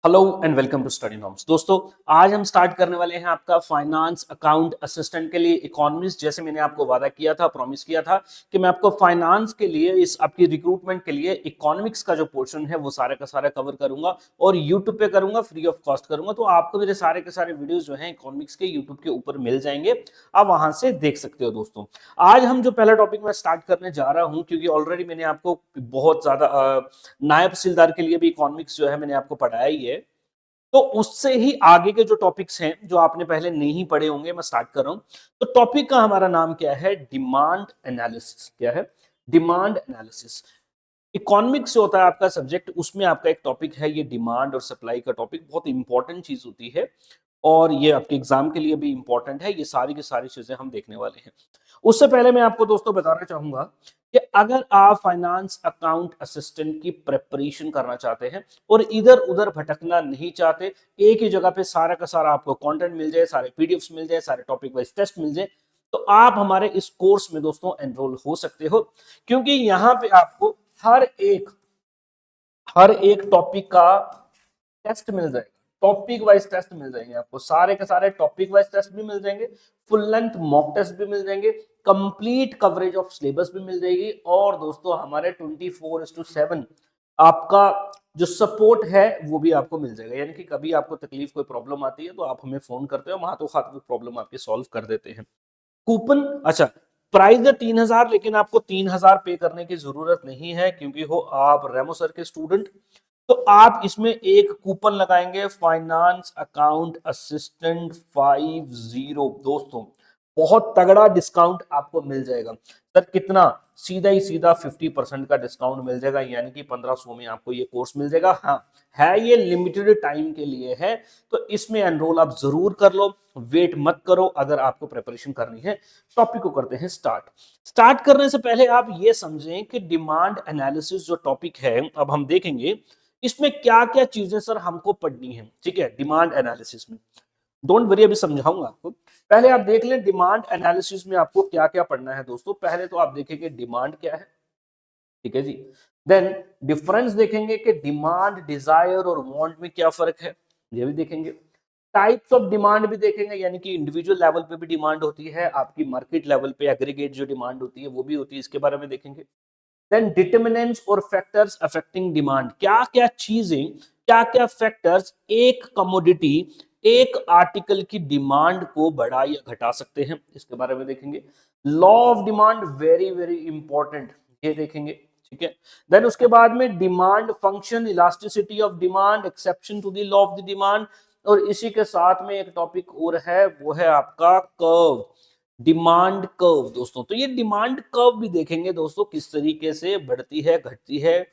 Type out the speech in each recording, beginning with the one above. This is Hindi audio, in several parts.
Hello and welcome to study norms. दोस्तों, आज हम स्टार्ट करने वाले हैं आपका फाइनेंस अकाउंट असिस्टेंट के लिए इकोनॉमिक्स। जैसे मैंने आपको वादा किया था, प्रॉमिस किया था कि मैं आपको फाइनेंस के लिए, इस आपकी रिक्रूटमेंट के लिए इकोनॉमिक्स का जो पोर्शन है वो सारा का सारा कवर करूंगा और यूट्यूब पे करूंगा, फ्री ऑफ कॉस्ट करूंगा। तो आपको मेरे सारे के सारे वीडियोस जो हैं इकोनॉमिक्स के यूट्यूब के ऊपर मिल जाएंगे, आप वहां से देख सकते हो। दोस्तों, आज हम जो पहला टॉपिक मैं स्टार्ट करने जा रहा हूं, क्योंकि ऑलरेडी मैंने आपको बहुत ज्यादा नायब तहसीलदार के लिए भी इकोनॉमिक्स जो है मैंने आपको पढ़ाया ही है, तो उससे ही आगे के जो टॉपिक्स हैं जो आपने पहले नहीं पढ़े होंगे, मैं स्टार्ट कर रहा हूं। तो टॉपिक का हमारा नाम क्या है? Demand analysis. क्या है? Demand analysis. इकोनॉमिक्स जो होता है आपका सब्जेक्ट, उसमें आपका एक टॉपिक है ये डिमांड और सप्लाई का टॉपिक। बहुत इंपॉर्टेंट चीज होती है और ये आपके एग्जाम के लिए भी इंपॉर्टेंट है। ये सारी की सारी चीजें हम देखने वाले हैं। उससे पहले मैं आपको दोस्तों बताना चाहूंगा कि अगर आप फाइनेंस अकाउंट असिस्टेंट की प्रिपरेशन करना चाहते हैं और इधर उधर भटकना नहीं चाहते, एक ही जगह पे सारा का सारा आपको कंटेंट मिल जाए, सारे पीडीएफ्स मिल जाए, सारे टॉपिक वाइज टेस्ट मिल जाए, तो आप हमारे इस कोर्स में दोस्तों एनरोल हो सकते हो। क्योंकि यहाँ पे आपको हर एक टॉपिक का टेस्ट मिल जाएगा, टॉपिक वाइज टेस्ट मिल जाएंगे आपको, सारे के सारे टॉपिक वाइज टेस्ट भी मिल जाएंगे, फुल लेंथ मॉक टेस्ट भी मिल जाएंगे, कंप्लीट कवरेज ऑफ सिलेबस भी मिल जाएगी। और दोस्तों, हमारे 24/7 आपका जो सपोर्ट है वो भी आपको मिल जाएगा। यानी कि कभी आपको तकलीफ, कोई प्रॉब्लम आती है तो आप हमें फोन करते हो, हम हाथों हाथ वो प्रॉब्लम आपकी सॉल्व कर देते हैं। कूपन, अच्छा, प्राइस है 3,000, लेकिन आपको 3,000 पे करने की जरूरत नहीं है क्योंकि हो आप रेमो सर के स्टूडेंट। तो आप इसमें एक कूपन लगाएंगे, फाइनेंस अकाउंट असिस्टेंट 50। दोस्तों, बहुत तगड़ा डिस्काउंट आपको मिल जाएगा। सर कितना? सीधा ही सीधा 50% का डिस्काउंट मिल जाएगा, यानी कि 1,500 में आपको ये कोर्स मिल जाएगा। हाँ, है ये लिमिटेड टाइम के लिए है, तो इसमें एनरोल आप जरूर कर लो, वेट मत करो अगर आपको प्रिपरेशन करनी है। टॉपिक को करते हैं स्टार्ट करने से पहले आप ये समझें कि डिमांड एनालिसिस जो टॉपिक है, अब हम देखेंगे इसमें क्या क्या चीजें सर हमको पढ़नी है। ठीक है, डिमांड एनालिसिस में डोंट वरी, अभी समझाऊंगा आपको। पहले आप देख लें डिमांड एनालिसिस में आपको क्या क्या पढ़ना है। दोस्तों, पहले तो आप देखेंगे डिमांड क्या है। ठीक है जी। देन डिफरेंस देखेंगे कि डिमांड, डिजायर और वांट में क्या फर्क है, ये भी देखेंगे। टाइप्स ऑफ डिमांड भी देखेंगे, यानी कि इंडिविजुअल लेवल पे भी डिमांड होती है, आपकी मार्केट लेवल पे एग्रीगेट जो डिमांड होती है वो भी होती है, इसके बारे में देखेंगे। देन डिटर्मिनेंट्स और फैक्टर्स अफेक्टिंग डिमांड, क्या क्या चीजें, क्या क्या फैक्टर्स एक कमोडिटी, एक आर्टिकल की डिमांड को बढ़ा या घटा सकते हैं, इसके बारे में देखेंगे। Law of demand, very very important, ये देखेंगे। ठीक है। देन उसके बाद में demand function, elasticity of demand, exception to the law of the demand. और इसी के साथ में एक टॉपिक और है, वो है आपका कर्व, डिमांड कर्व। दोस्तों, तो ये डिमांड कर्व भी देखेंगे दोस्तों, किस तरीके से बढ़ती है, घटती है,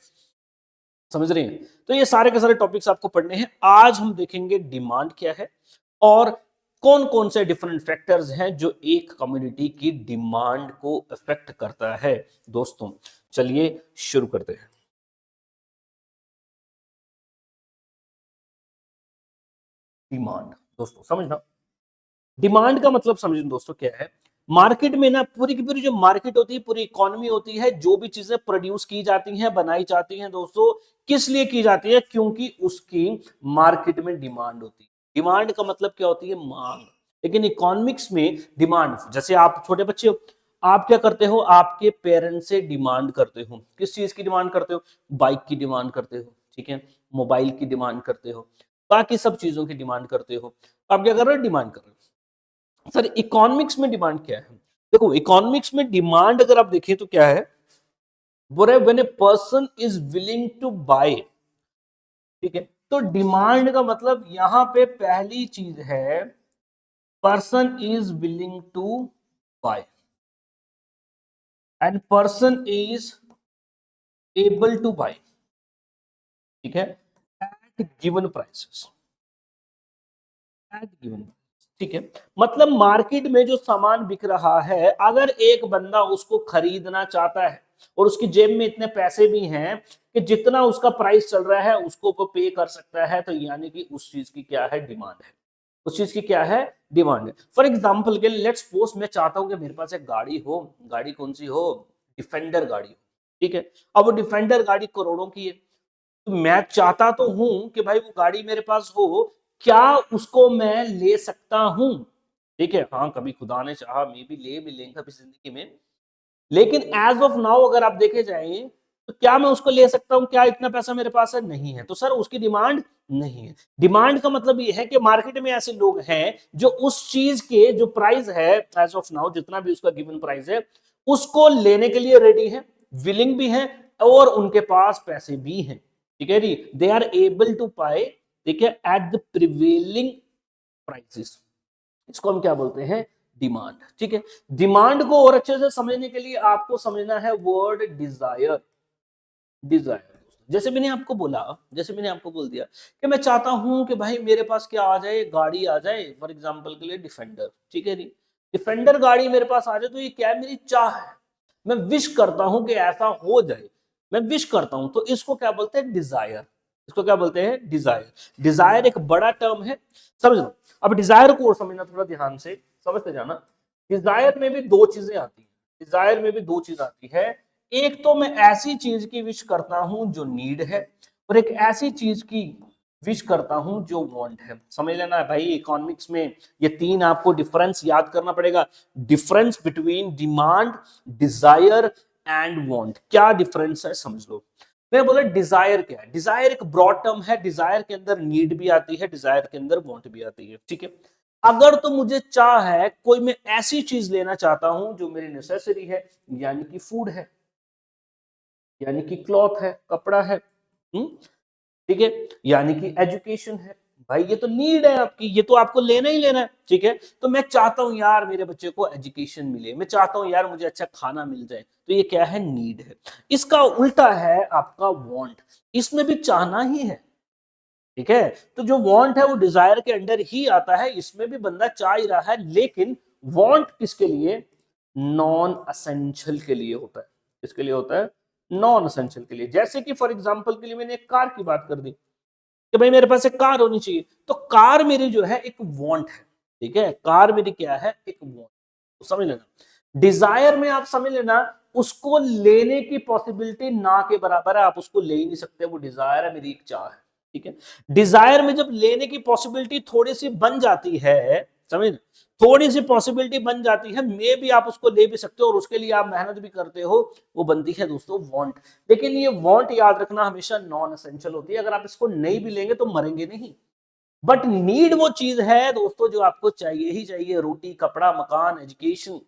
समझ रहे हैं? तो ये सारे के सारे टॉपिक्स आपको पढ़ने हैं। आज हम देखेंगे डिमांड क्या है और कौन कौन से डिफरेंट फैक्टर्स हैं जो एक कम्युनिटी की डिमांड को अफेक्ट करता है। दोस्तों, चलिए शुरू करते हैं। डिमांड, दोस्तों समझना, डिमांड का मतलब समझे दोस्तों क्या है। मार्केट में ना, पूरी की पूरी जो मार्केट होती है, पूरी इकोनॉमी होती है, जो भी चीजें प्रोड्यूस की जाती हैं, बनाई जाती हैं दोस्तों, किस लिए की जाती है? क्योंकि उसकी मार्केट में डिमांड होती है। डिमांड का मतलब क्या होती है? मांग। लेकिन इकोनॉमिक्स में डिमांड, जैसे आप छोटे बच्चे हो, आप क्या करते हो? आपके पेरेंट्स से डिमांड करते हो, किस चीज की डिमांड करते हो? बाइक की डिमांड करते हो, ठीक है, मोबाइल की डिमांड करते हो, बाकी सब चीजों की डिमांड करते हो। आप क्या कर रहे हो? डिमांड कर रहे हो। सर इकोनॉमिक्स में डिमांड क्या है? देखो, इकोनॉमिक्स में डिमांड अगर आप देखें तो क्या है, बोल रहे when a person is willing to buy. ठीक है, तो डिमांड का मतलब यहां पे पहली चीज है, person is willing to buy and person is able to buy. ठीक है, at given prices, at given. ठीक है, मतलब मार्केट में जो सामान बिक रहा है, अगर एक बंदा उसको खरीदना चाहता है और उसकी जेब में इतने पैसे भी हैं कि जितना उसका प्राइस चल रहा है उसको वो पे कर सकता है, तो यानी कि उस चीज की क्या है? डिमांड है। उस चीज की क्या है? डिमांड है। फॉर एग्जाम्पल के लिए लेट्स सपोज मैं चाहता हूं कि मेरे पास एक गाड़ी हो, गाड़ी कौन सी हो? डिफेंडर गाड़ी हो। ठीक है, अब वो डिफेंडर गाड़ी करोड़ों की है, तो मैं चाहता तो हूं कि भाई वो गाड़ी मेरे पास हो, क्या उसको मैं ले सकता हूं? ठीक है, हाँ कभी खुदा ने चाहा मे भी ले भी लेंगे कभी जिंदगी में, लेकिन एज ऑफ नाउ अगर आप देखे जाएं तो क्या मैं उसको ले सकता हूं? क्या इतना पैसा मेरे पास है? नहीं है। तो सर उसकी डिमांड नहीं है। डिमांड का मतलब ये है कि मार्केट में ऐसे लोग हैं जो उस चीज के जो प्राइस है एज ऑफ नाउ, जितना भी उसका गिवन प्राइस है, उसको लेने के लिए रेडी है, विलिंग भी है, और उनके पास पैसे भी हैं। ठीक है जी, they are able to buy, ठीक है, एट द प्रिवेलिंग प्राइसेस। इसको हम क्या बोलते हैं? डिमांड। ठीक है, डिमांड को और अच्छे से समझने के लिए आपको समझना है वर्ड डिजायर। डिजायर, जैसे मैंने आपको बोला, जैसे मैंने आपको बोल दिया कि मैं चाहता हूं कि भाई मेरे पास क्या आ जाए, गाड़ी आ जाए, फॉर एग्जांपल के लिए डिफेंडर। ठीक है जी, डिफेंडर गाड़ी मेरे पास आ जाए, तो ये क्या है? मेरी चाह है, मैं विश करता हूं कि ऐसा हो जाए, मैं विश करता हूं, तो इसको क्या बोलते हैं? डिजायर। इसको क्या बोलते हैं? डिजायर। डिजायर एक बड़ा टर्म है, समझ लो। अब डिजायर को और समझना, थोड़ा ध्यान से समझते जाना। डिजायर में भी दो चीजें आती हैं, डिजायर में भी दो चीज आती है। एक तो मैं ऐसी चीज की विश करता हूं जो नीड है, और एक ऐसी चीज की विश करता हूं जो वांट है। समझ लेना भाई, इकोनॉमिक्स में ये तीन आपको डिफरेंस याद करना पड़ेगा। Difference between demand, desire and want. क्या डिफरेंस है समझ लो। मैं बोला डिजायर क्या है? डिजायर एक ब्रॉड टर्म है, डिजायर के अंदर नीड भी आती है, डिजायर के अंदर वांट भी आती है। ठीक है, अगर तो मुझे चाह है, कोई मैं ऐसी चीज लेना चाहता हूं जो मेरी नेसेसरी है, यानी कि फूड है, यानी कि क्लॉथ है, कपड़ा है, ठीक है, यानी कि एजुकेशन है, भाई ये तो नीड है आपकी, ये तो आपको लेना ही लेना है। ठीक है, तो मैं चाहता हूं यार मेरे बच्चे को एजुकेशन मिले, मैं चाहता हूं यार मुझे अच्छा खाना मिल जाए, तो ये क्या है? नीड है। इसका उल्टा है आपका वांट, इसमें भी चाहना ही है। ठीक है, तो जो वांट है वो डिजायर के अंडर ही आता है, इसमें भी बंदा चाह ही रहा है, लेकिन वांट किसके लिए? नॉन असेंशियल के लिए होता है। किसके लिए होता है? नॉन असेंशियल के लिए। जैसे कि फॉर एग्जांपल के लिए मैंने एक कार की बात कर दी कि भाई मेरे पास एक कार होनी चाहिए, तो कार मेरी जो है एक वांट है। ठीक है, कार मेरी क्या है? एक वांट। तो समझ लेना, डिजायर में आप समझ लेना, उसको लेने की पॉसिबिलिटी ना के बराबर है, आप उसको ले ही नहीं सकते, वो डिजायर है, मेरी एक चाह है। ठीक है, डिजायर में जब लेने की पॉसिबिलिटी थोड़ी सी बन जाती है, समझ, थोड़ी सी पॉसिबिलिटी बन जाती है, मे भी आप उसको ले भी सकते हो और उसके लिए आप मेहनत भी करते हो, वो बनती है दोस्तों वांट। लेकिन ये वांट याद रखना हमेशा नॉन एसेंशियल होती है, अगर आप इसको नहीं भी लेंगे तो मरेंगे नहीं। बट नीड वो चीज है दोस्तों जो आपको चाहिए ही चाहिए, रोटी, कपड़ा, मकान, एजुकेशन,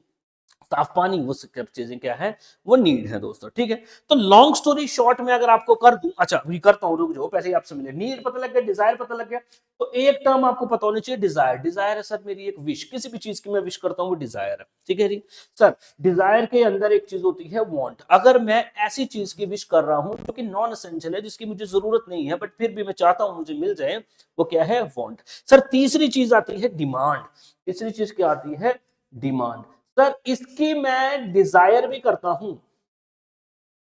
साफ पानी, वो सब चीजें क्या है? वो नीड है दोस्तों। ठीक है, तो लॉन्ग स्टोरी शॉर्ट में अगर आपको कर दूं, अच्छा अभी करता हूं, रुक जाओ, पहले ही आपसे मिले, नीड पता लग गया, डिजायर पता लग गया, तो एक टर्म आपको पता होनी चाहिए, डिजायर। डिजायर है सर मेरी एक विश, किसी भी चीज की मैं विश करता हूं वो डिजायर है। ठीक है जी सर, डिजायर के अंदर एक चीज होती है वांट। अगर मैं ऐसी चीज की विश कर रहा हूं जो कि नॉन एसेंशियल है, जिसकी मुझे जरूरत नहीं है, बट फिर भी मैं चाहता हूं मुझे मिल जाए, वो क्या है? वांट। सर तीसरी चीज आती है डिमांड। तीसरी चीज क्या आती है? डिमांड। सर इसकी मैं डिजायर भी करता हूं,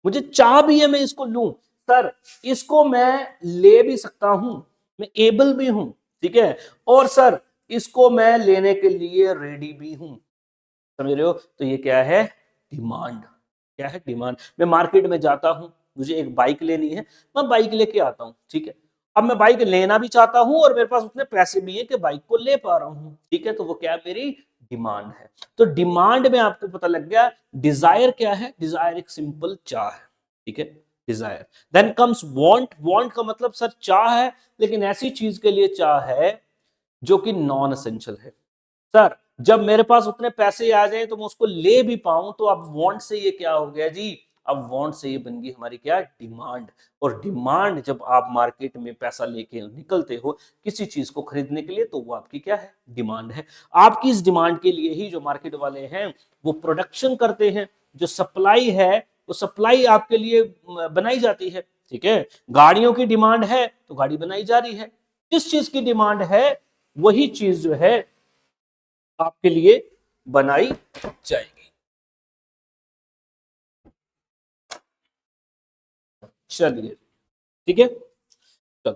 मुझे चाह भी है मैं इसको लूं, सर इसको मैं ले भी सकता हूं, मैं एबल भी हूं। ठीक है, और सर इसको मैं लेने के लिए रेडी भी हूं। समझ रहे हो? तो ये क्या है? डिमांड। क्या है? डिमांड। मैं मार्केट में जाता हूं, मुझे एक बाइक लेनी है, मैं बाइक लेके आता हूं। ठीक है, अब मैं बाइक लेना भी चाहता हूं और मेरे पास उतने पैसे भी है कि बाइक को ले पा रहा हूं। ठीक है, तो वो क्या है? मेरी डिमांड है। तो डिमांड में आपको पता लग गया, डिजायर क्या है? डिजायर एक सिंपल चाह है। ठीक है, desire. Then comes want. Want का मतलब सर चाह है, लेकिन ऐसी चीज के लिए चाह है जो कि नॉन एसेंशियल है। सर जब मेरे पास उतने पैसे आ जाए तो मैं उसको ले भी पाऊं, तो अब वांट से ये क्या हो गया जी? अब वांट से ये बन गई हमारी क्या? डिमांड। और डिमांड जब आप मार्केट में पैसा लेके निकलते हो किसी चीज को खरीदने के लिए, तो वो आपकी क्या है? डिमांड है। आपकी इस डिमांड के लिए ही जो मार्केट वाले हैं वो प्रोडक्शन करते हैं, जो सप्लाई है वो सप्लाई आपके लिए बनाई जाती है। ठीक है, गाड़ियों की डिमांड है तो गाड़ी बनाई जा रही है, जिस चीज की डिमांड है वही चीज जो है आपके लिए बनाई जाएगी। चलिए, ठीक है, चलो,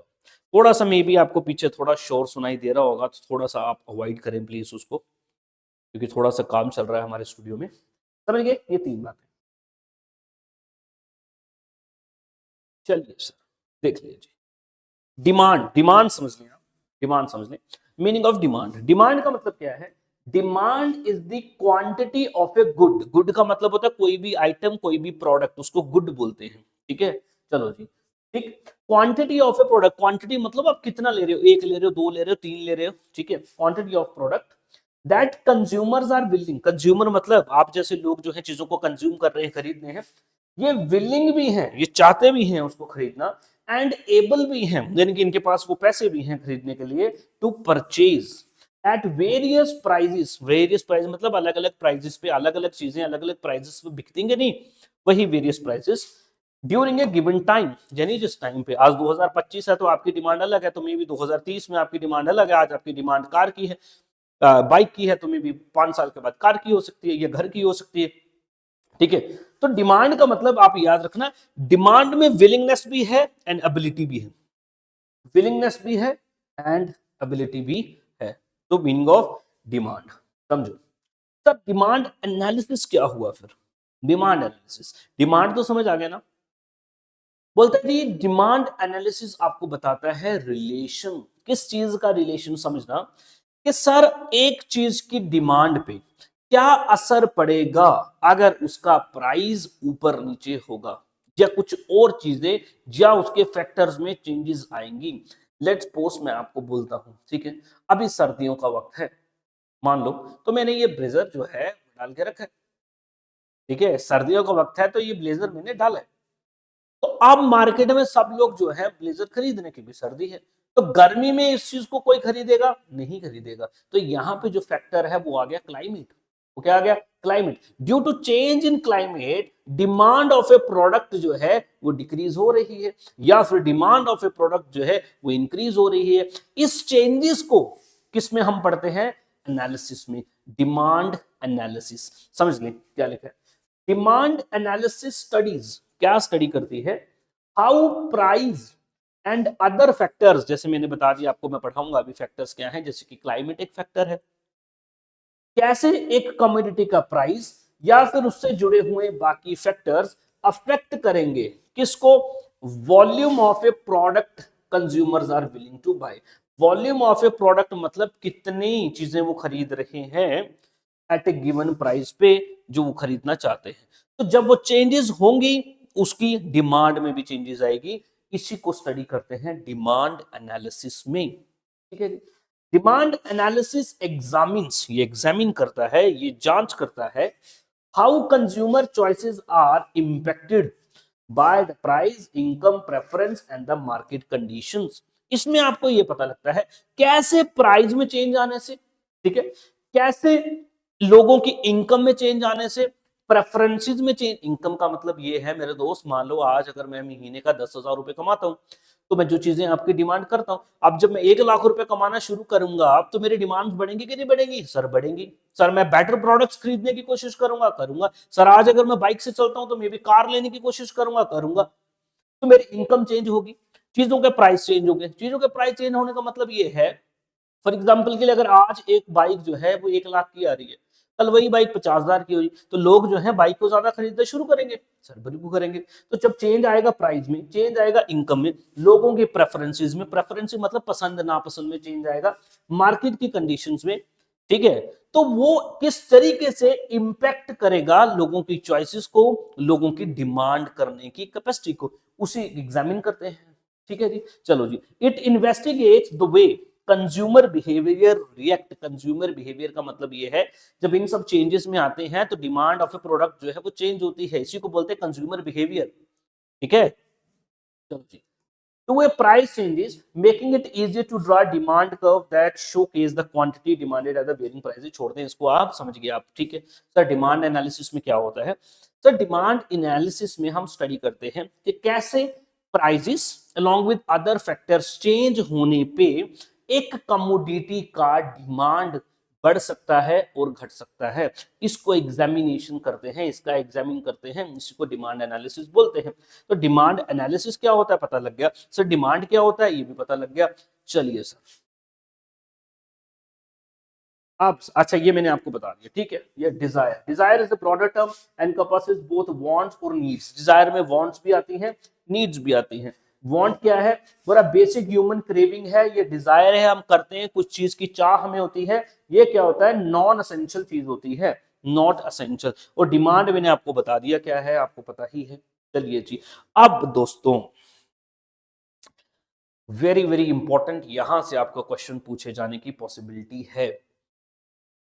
थोड़ा सा मे भी आपको पीछे थोड़ा शोर सुनाई दे रहा होगा, तो थोड़ा सा आप अवॉइड करें प्लीज उसको, क्योंकि थोड़ा सा काम चल रहा है हमारे स्टूडियो में। समझ गए? ये तीन बातें। चलिए सर, देख लीजिए, डिमांड, डिमांड समझ लें आप, डिमांड समझ लें, मीनिंग ऑफ डिमांड, डिमांड का मतलब क्या है? Demand is the quantity of a good, good का मतलब होता है कोई भी आइटम, कोई भी प्रोडक्ट, उसको गुड बोलते हैं, ठीक है। चलो जी, ठीक, quantity of a product, quantity मतलब आप कितना ले रहे हो, एक ले रहे हो, दो ले रहे हो, तीन ले रहे हो, ठीक है, quantity of product that consumers are willing, consumer मतलब आप जैसे लोग जो है चीजों को कंज्यूम कर रहे हैं, खरीद रहे हैं, ये विलिंग भी हैं, ये चाहते भी हैं उसको खरीदना, एंड एबल भी हैं, यानी कि इनके पास वो पैसे भी हैं खरीदने के लिए, to purchase at various prices, various price मतलब अलग अलग प्राइजेस पे, अलग अलग चीजें अलग अलग प्राइजेस पे बिकती हैं, नहीं वही various prices during a given time, यानी जिस टाइम पे आज 2025 है तो आपकी डिमांड अलग है, तो मे भी 2030 में आपकी डिमांड अलग है, आज आपकी डिमांड कार की है, बाइक की है, तो मे भी 5 साल के बाद कार की हो सकती है या घर की हो सकती है, ठीक है। तो डिमांड का मतलब आप याद रखना, डिमांड में विलिंगनेस भी है एंड एबिलिटी भी है, विलिंगनेस भी है एंड एबिलिटी भी है, तो मीनिंग ऑफ डिमांड समझो। तब डिमांड एनालिसिस क्या हुआ फिर? डिमांड एनालिसिस, डिमांड तो समझ आ गया ना, बोलते हैं जी डिमांड एनालिसिस आपको बताता है रिलेशन, किस चीज का रिलेशन समझना, कि सर एक चीज की डिमांड पे क्या असर पड़ेगा अगर उसका प्राइस ऊपर नीचे होगा, या कुछ और चीजें या उसके फैक्टर्स में चेंजेस आएंगी। लेट्स सपोज मैं आपको बोलता हूं, ठीक है, अभी सर्दियों का वक्त है, मान लो, तो मैंने ये ब्लेजर जो है डाल के रखा है, ठीक है, सर्दियों का वक्त है तो ये ब्लेजर मैंने डाला है, तो अब मार्केट में सब लोग जो है ब्लेजर खरीदने की भी, सर्दी है, तो गर्मी में इस चीज को कोई खरीदेगा नहीं, खरीदेगा, तो यहाँ पे जो फैक्टर है वो आ गया क्लाइमेट, वो क्या आ गया? Climate. Due to change in climate demand of a product जो है वो डिक्रीज हो रही है, या फिर डिमांड ऑफ ए प्रोडक्ट जो है वो इंक्रीज हो रही है। इस चेंजेस को किस में हम पढ़ते हैं? एनालिसिस में, डिमांड एनालिसिस। समझ लें क्या लिखा है, डिमांड एनालिसिस स्टडीज, क्या स्टडी करती है? How price and other factors, जैसे मैंने बता दिया आपको, मैं पढ़ाऊंगा अभी फैक्टर्स क्या हैं, जैसे कि क्लाइमेट एक फैक्टर है, कैसे एक कमोडिटी का प्राइस या फिर उससे जुड़े हुए बाकी फैक्टर्स अफेक्ट करेंगे किसको? Volume of a product consumers are willing to buy, volume of a product मतलब कितनी चीजें वो खरीद रहे हैं एट ए गिवन प्राइस पे, जो वो खरीदना चाहते हैं। तो जब वो चेंजेस होंगी उसकी डिमांड में भी चेंजेस आएगी, इसी को स्टडी करते हैं डिमांड एनालिसिस में, ठीक है। डिमांड एनालिसिस एग्जामिन्स, ये एग्जामिन करता है, ये जांच करता है how consumer choices are impacted by the price, income preference and the market conditions. इसमें आपको ये पता लगता है कैसे प्राइस में चेंज आने से, ठीक है, कैसे लोगों की इनकम में चेंज आने से, प्रेफरेंसेस में चेंज। इनकम का मतलब ये है मेरे दोस्त, मान लो आज अगर मैं महीने का 10,000 रुपए कमाता हूं, तो मैं जो चीजें आपकी डिमांड करता हूं, अब जब मैं 1 लाख रुपए कमाना शुरू करूंगा तो मेरी डिमांड बढ़ेंगी कि नहीं बढ़ेंगी? सर बढ़ेंगी। सर मैं बेटर प्रोडक्ट्स खरीदने की कोशिश करूंगा, करूंगा। सर आज अगर मैं बाइक से चलता हूं तो मैं भी कार लेने की कोशिश करूंगा, करूंगा। तो मेरी इनकम चेंज होगी, चीजों के प्राइस चेंज होंगे, चीजों के प्राइस चेंज होने का मतलब ये है, फॉर एग्जाम्पल के लिए अगर आज एक बाइक जो है वो 1 लाख की आ रही है, कल वही बाइक 50,000 की होगी, तो लोग जो है बाइक को ज्यादा खरीदना शुरू करेंगे, सर बिल्कुल करेंगे। तो जब चेंज आएगा प्राइस में, चेंज आएगा इनकम में, लोगों के प्रेफरेंसेस में, प्रेफरेंस मतलब पसंद नापसंद में चेंज आएगा, मार्केट की कंडीशंस में, ठीक है। तो वो किस तरीके से इंपैक्ट करेगा लोगों की चॉइसेस को, लोगों की डिमांड करने की कैपेसिटी को, उसी एग्जामिन करते हैं, ठीक है जी। चलो जी, it investigates the way consumer behaviour react, consumer behaviour का मतलब ये है जब इन सब चेंजेस में आते हैं तो डिमांड ऑफ ए प्रोडक्ट जो है वो चेंज होती है, इसी को बोलते हैं कंज्यूमर बिहेवियर, ठीक है। चलो जी, to a price changes making it easier to draw demand curve that showcase the quantity demanded at the varying prices। छोड़ दें इसको, आप समझ गए आप, ठीक है। सर डिमांड एनालिसिस में क्या होता है? सर डिमांड एनालिसिस में हम स्टडी करते हैं कि कैसे prices along with other factors change होने पे एक कमोडिटी का डिमांड बढ़ सकता है और घट सकता है, इसको एग्जामिनेशन करते हैं, इसका एग्जामिन करते हैं, इसी को डिमांड एनालिसिस बोलते हैं। तो डिमांड एनालिसिस क्या होता है पता लग गया, सर डिमांड क्या होता है ये भी पता लग गया। चलिए सर, अब अच्छा ये मैंने आपको बता दिया, ठीक है। ये desire, desire is the broader term encompasses both wants और नीड्स। डिजायर में वांट्स भी आती हैं, नीड्स भी आती हैं। वांट क्या है, बड़ा बेसिक ह्यूमन क्रेविंग है, ये डिजायर है, हम करते हैं, कुछ चीज की चाह हमें होती है, ये क्या होता है, नॉन असेंशियल चीज होती है, नॉट असेंशियल। और डिमांड मैंने आपको बता दिया क्या है, आपको पता ही है। चलिए जी, अब दोस्तों वेरी वेरी इंपॉर्टेंट, यहां से आपका क्वेश्चन पूछे जाने की पॉसिबिलिटी है।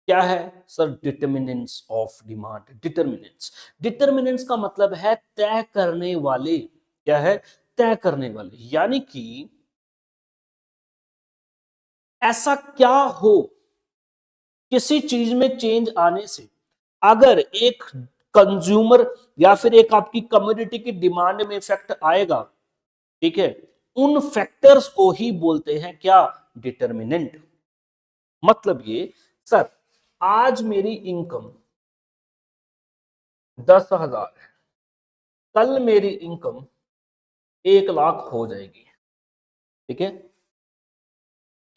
क्या है sir? Determinants of demand. Determinants, determinants का मतलब है तय करने वाले। क्या है? तय करने वाले। यानी कि ऐसा क्या हो, किसी चीज में चेंज आने से अगर एक कंज्यूमर या फिर एक आपकी कम्युनिटी की डिमांड में इफेक्ट आएगा, ठीक है, उन फैक्टर्स को ही बोलते हैं क्या? डिटर्मिनेंट। मतलब ये सर, आज मेरी इनकम 10,000 है, कल मेरी इनकम 1 लाख हो जाएगी, ठीक है,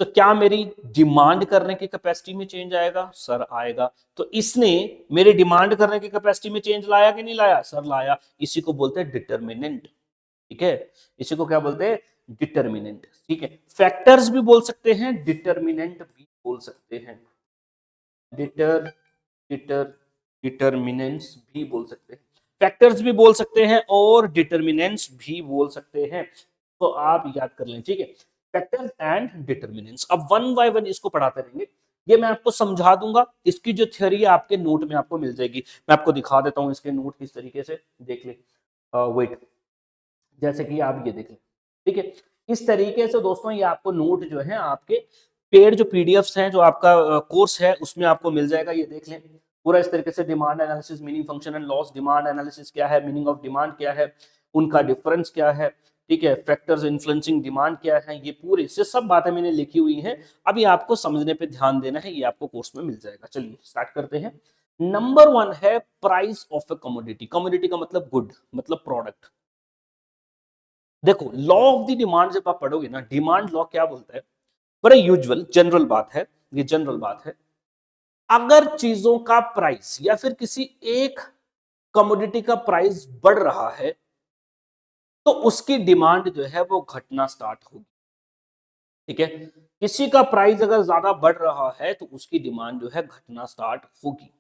तो क्या मेरी डिमांड करने की कैपेसिटी में चेंज आएगा? सर आएगा। तो इसने मेरी डिमांड करने की कैपेसिटी में चेंज लाया कि नहीं लाया? सर लाया। इसी को बोलते हैं डिटर्मिनेंट, ठीक है, इसी को क्या बोलते हैं? डिटर्मिनेंट, ठीक है। फैक्टर्स भी बोल सकते हैं, डिटर्मिनेंट भी बोल सकते हैं, डिटर डिटर डिटर्मिनेंट्स भी बोल सकते हैं, फैक्टर्स भी बोल सकते हैं और डिटर्मिनेंट्स भी बोल सकते हैं। तो आप याद कर लें, ठीक है, फैक्टर्स एंड डिटर्मिनेंट्स। अब वन बाय वन इसको पढ़ाते रहेंगे, ये मैं आपको समझा दूंगा, इसकी जो थ्योरी है आपके नोट में आपको मिल जाएगी। मैं आपको दिखा देता हूं इसके नोट किस तरीके से, देख ले। वेट, जैसे कि आप ये देख लें, ठीक है, इस तरीके से दोस्तों ये आपको नोट जो है आपके पेड जो पीडीएफ्स हैं, जो आपका कोर्स है, उसमें आपको मिल जाएगा। ये देख लें पूरा इस तरीके से, demand analysis, meaning, function and loss. Demand analysis क्या है, मीनिंग ऑफ डिमांड क्या है, उनका डिफरेंस क्या है, ठीक है, फैक्टर्स इन्फ्लुएंसिंग डिमांड क्या है, ये पूरी से सब बातें मैंने लिखी हुई हैं। अभी आपको समझने पे ध्यान देना है, ये आपको कोर्स में मिल जाएगा। चलिए स्टार्ट करते हैं। नंबर 1 है price of a commodity. Commodity का मतलब गुड, मतलब प्रोडक्ट। देखो लॉ ऑफ द डिमांड जब आप पढ़ोगे ना, डिमांड लॉ क्या बोलता है, बड़ा यूजुअल जनरल बात है, ये जनरल बात है, अगर चीजों का प्राइस या फिर किसी एक कमोडिटी का प्राइस बढ़ रहा है तो उसकी डिमांड जो है वो घटना स्टार्ट होगी, ठीक है। किसी का प्राइस अगर ज्यादा बढ़ रहा है तो उसकी डिमांड जो है घटना स्टार्ट होगी।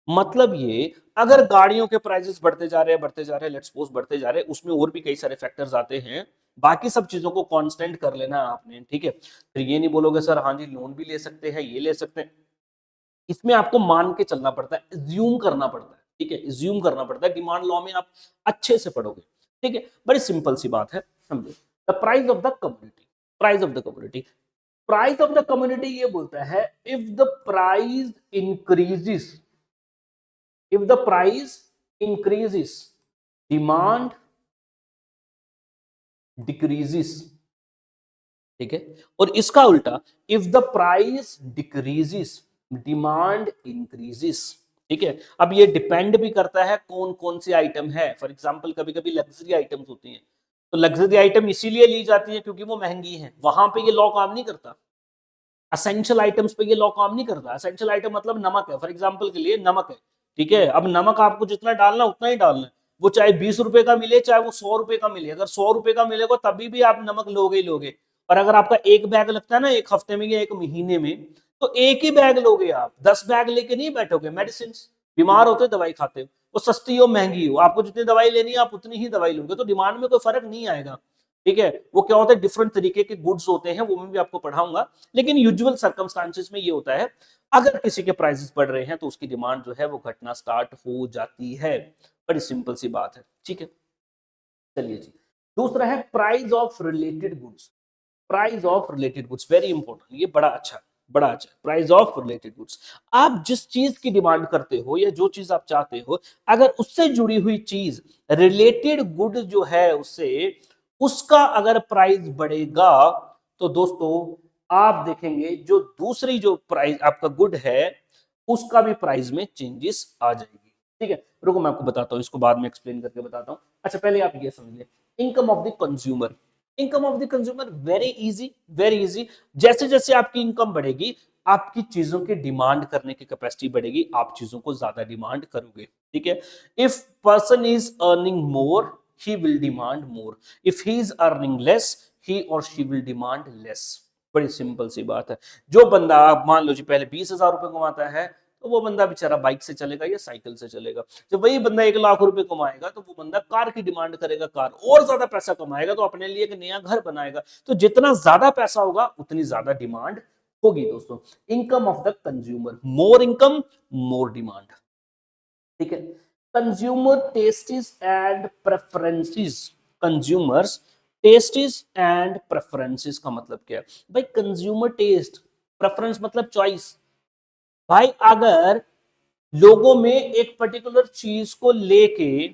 मतलब ये, अगर गाड़ियों के प्राइसेस बढ़ते जा रहे हैं, बढ़ते जा रहे हैं, लेट्स सपोज बढ़ते जा रहे हैं, उसमें और भी कई सारे फैक्टर्स आते हैं, बाकी सब चीजों को कांस्टेंट कर लेना है आपने, ठीक है। फिर ये नहीं बोलोगे सर हाँ जी लोन भी ले सकते हैं, ये ले सकते हैं, इसमें आपको मान के चलना पड़ता है, एज्यूम करना पड़ता है, ठीक है, एज्यूम करना पड़ता है। डिमांड लॉ में आप अच्छे से पढ़ोगे, ठीक है, बड़ी सिंपल सी बात है, समझो। The price of the community, price of the community, price of the community ये बोलता है if the price increases, if the price increases demand decreases, ठीक है, और इसका उल्टा if the price decreases demand increases, ठीक है। अब ये डिपेंड भी करता है कौन कौन सी आइटम है। फॉर एग्जांपल कभी कभी लग्जरी आइटम्स होती हैं, तो लग्जरी आइटम इसीलिए ली जाती है क्योंकि वो महंगी है, वहां पे ये लॉ काम नहीं करता। असेंशियल आइटम्स पे ये लॉ काम नहीं करता। असेंशियल आइटम मतलब नमक है, फॉर एग्जांपल के लिए नमक है, ठीक है, अब नमक आपको जितना डालना उतना ही डालना है, वो चाहे 20 रुपए का मिले चाहे वो 100 रुपए का मिले, अगर 100 रुपए का मिलेगा तभी भी आप नमक लोगे ही लोगे। और अगर आपका एक बैग लगता है ना एक हफ्ते में या एक महीने में, तो एक ही बैग लोगे आप, 10 बैग लेके नहीं बैठोगे। मेडिसिन, बीमार होते दवाई खाते हो, वो सस्ती हो महंगी हो, आपको जितनी दवाई लेनी है आप उतनी ही दवाई लोगे, तो डिमांड में कोई फर्क नहीं आएगा, ठीक है। वो क्या होता है, डिफरेंट तरीके के गुड्स होते हैं, वो मैं भी आपको पढ़ाऊंगा, लेकिन यूजुअल सर्कमस्टांसेस में ये होता है, अगर किसी के प्राइसेस बढ़ रहे हैं तो उसकी डिमांड जो है वो घटना स्टार्ट हो जाती है। बड़ी सिंपल सी बात है, ठीक है। चलिए जी, दूसरा है price of related goods. Price of related goods very important, ये बड़ा अच्छा, बड़ा अच्छा, प्राइस ऑफ रिलेटेड गुड्स। आप जिस चीज की डिमांड करते हो या जो चीज आप चाहते हो, अगर उससे जुड़ी हुई चीज रिलेटेड गुड जो है उससे, उसका अगर प्राइस बढ़ेगा तो दोस्तों आप देखेंगे जो दूसरी जो प्राइस आपका गुड है उसका भी प्राइस में चेंजेस आ जाएगी, ठीक है। रुको मैं आपको बताता हूं, इसको बाद में एक्सप्लेन करके बताता हूं। अच्छा पहले आप ये समझिए, income of the consumer. Income of the consumer very easy, very easy. जैसे जैसे आपकी इनकम बढ़ेगी आपकी चीजों की डिमांड करने की कैपेसिटी बढ़ेगी, आप चीजों को ज्यादा डिमांड करोगे, ठीक है। If person is earning more he will demand more. If he is earning less, he or she will demand less. बड़ी सिंपल सी बात है। जो बंदा मान लो जी पहले 20,000 रुपए कमाता है, तो वो बंदा बेचारा बाइक से चलेगा या साइकिल से चलेगा। जब वही बंदा 1 लाख रुपए कमाएगा तो वो बंदा कार की डिमांड करेगा, कार और ज्यादा पैसा कमाएगा तो अपने लिए एक नया घर बनाएगा। तो जितना ज्यादा पैसा होगा उतनी ज्यादा डिमांड होगी दोस्तों। Income of the consumer, more income more demand, ठीक है। Consumer testis and preferences, consumers testis and preferences का मतलब क्या है भाई? कंज्यूमर टेस्ट, प्रेफरेंस मतलब चॉइस। भाई अगर लोगों में एक पर्टिकुलर चीज को लेके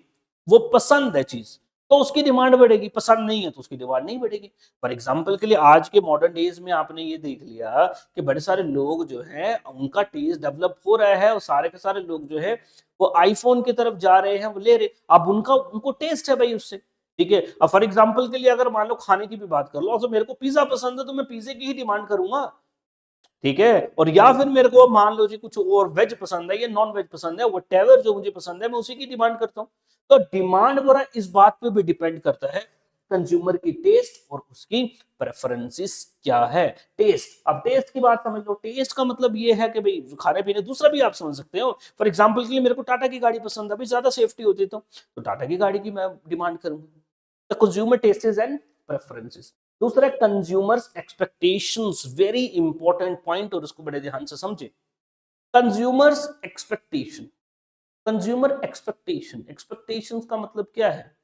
वो पसंद है चीज, तो उसकी डिमांड बढ़ेगी। पसंद नहीं है तो उसकी डिमांड नहीं बढ़ेगी। फॉर एग्जाम्पल के लिए आज के मॉडर्न डेज में आपने ये देख लिया कि बड़े सारे लोग जो है उनका टेस्ट डेवलप हो रहा है और सारे के सारे लोग जो है वो आईफोन की तरफ जा रहे हैं, वो ले रहे। अब उनको टेस्ट है भाई उससे, ठीक है। अब फॉर एग्जाम्पल के लिए अगर मान लो खाने की भी बात कर लो, तो मेरे को पिज्जा पसंद है तो मैं पिज्जे की ही डिमांड करूंगा, ठीक है। और या फिर मेरे को मान लो जी कुछ और वेज पसंद है या नॉन वेज पसंद है, व्हाटएवर जो मुझे पसंद है मैं उसी की डिमांड करता हूं। तो डिमांड बड़ा इस बात पे भी डिपेंड करता है कंज्यूमर की टेस्ट और उसकी प्रेफरेंसेस क्या है। टेस्ट, अब टेस्ट की बात समझ लो। टेस्ट का मतलब ये है कि भाई खाने पीने, दूसरा भी आप समझ सकते हो। फॉर एग्जांपल के लिए मेरे को टाटा की गाड़ी पसंद है, भाई ज्यादा सेफ्टी होती तो टाटा की गाड़ी की मैं डिमांड करूंगा। The consumer taste and preferences. दूसरा consumers expectations, very important point और इसको बड़े ध्यान से समझे। Consumers expectation, consumer expectation, expectations का मतलब क्या है?